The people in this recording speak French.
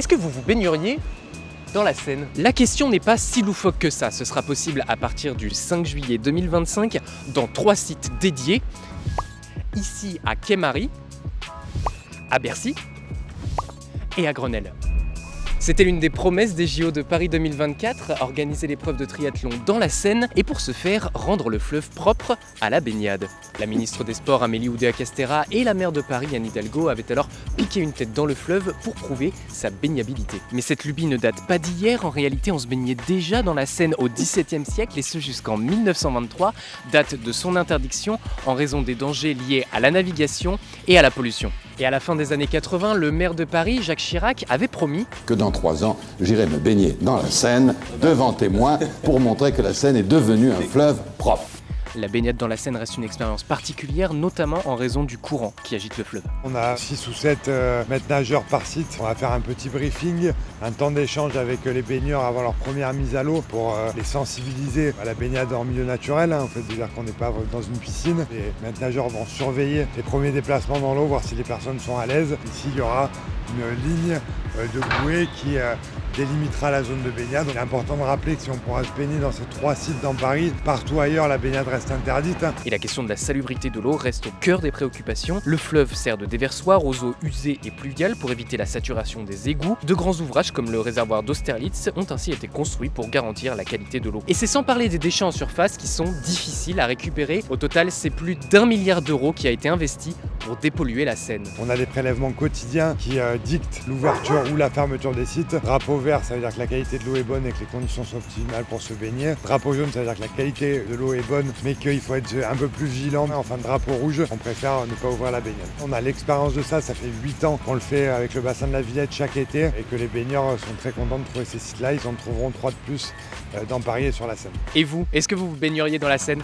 Est-ce que vous vous baigneriez dans la Seine? La question n'est pas si loufoque que ça. Ce sera possible à partir du 5 juillet 2025 dans 3 sites dédiés. Ici à Quai-Marie, à Bercy et à Grenelle. C'était l'une des promesses des JO de Paris 2024, organiser l'épreuve de triathlon dans la Seine et pour ce faire, rendre le fleuve propre à la baignade. La ministre des Sports Amélie Oudéa-Castéra et la maire de Paris Anne Hidalgo avaient alors piqué une tête dans le fleuve pour prouver sa baignabilité. Mais cette lubie ne date pas d'hier, en réalité on se baignait déjà dans la Seine au XVIIe siècle et ce jusqu'en 1923, date de son interdiction en raison des dangers liés à la navigation et à la pollution. Et à la fin des années 80, le maire de Paris, Jacques Chirac, avait promis que dans 3 ans, j'irai me baigner dans la Seine, devant témoins, pour montrer que la Seine est devenue un fleuve propre. La baignade dans la Seine reste une expérience particulière, notamment en raison du courant qui agite le fleuve. On a 6 ou 7 maîtres nageurs par site. On va faire un petit briefing, un temps d'échange avec les baigneurs avant leur première mise à l'eau pour les sensibiliser à la baignade en milieu naturel. En fait, dire qu'on n'est pas dans une piscine. Les maîtres nageurs vont surveiller les premiers déplacements dans l'eau, voir si les personnes sont à l'aise. Ici, il y aura une ligne de bouée qui délimitera la zone de baignade. Il est important de rappeler que si on pourra se baigner dans ces 3 sites dans Paris, partout ailleurs la baignade reste interdite. Et la question de la salubrité de l'eau reste au cœur des préoccupations. Le fleuve sert de déversoir aux eaux usées et pluviales pour éviter la saturation des égouts. De grands ouvrages comme le réservoir d'Austerlitz ont ainsi été construits pour garantir la qualité de l'eau. Et c'est sans parler des déchets en surface qui sont difficiles à récupérer. Au total, c'est plus d'1 milliard d'euros qui a été investi pour dépolluer la Seine. On a des prélèvements quotidiens qui dictent l'ouverture ou la fermeture des sites. Drapeau vert, ça veut dire que la qualité de l'eau est bonne et que les conditions sont optimales pour se baigner. Drapeau jaune, ça veut dire que la qualité de l'eau est bonne mais qu'il faut être un peu plus vigilant. Enfin, drapeau rouge, on préfère ne pas ouvrir la baignade. On a l'expérience de ça, ça fait 8 ans qu'on le fait avec le bassin de la Villette chaque été et que les baigneurs sont très contents de trouver ces sites-là. Ils en trouveront 3 de plus dans Paris et sur la Seine. Et vous, est-ce que vous vous baigneriez dans la Seine ?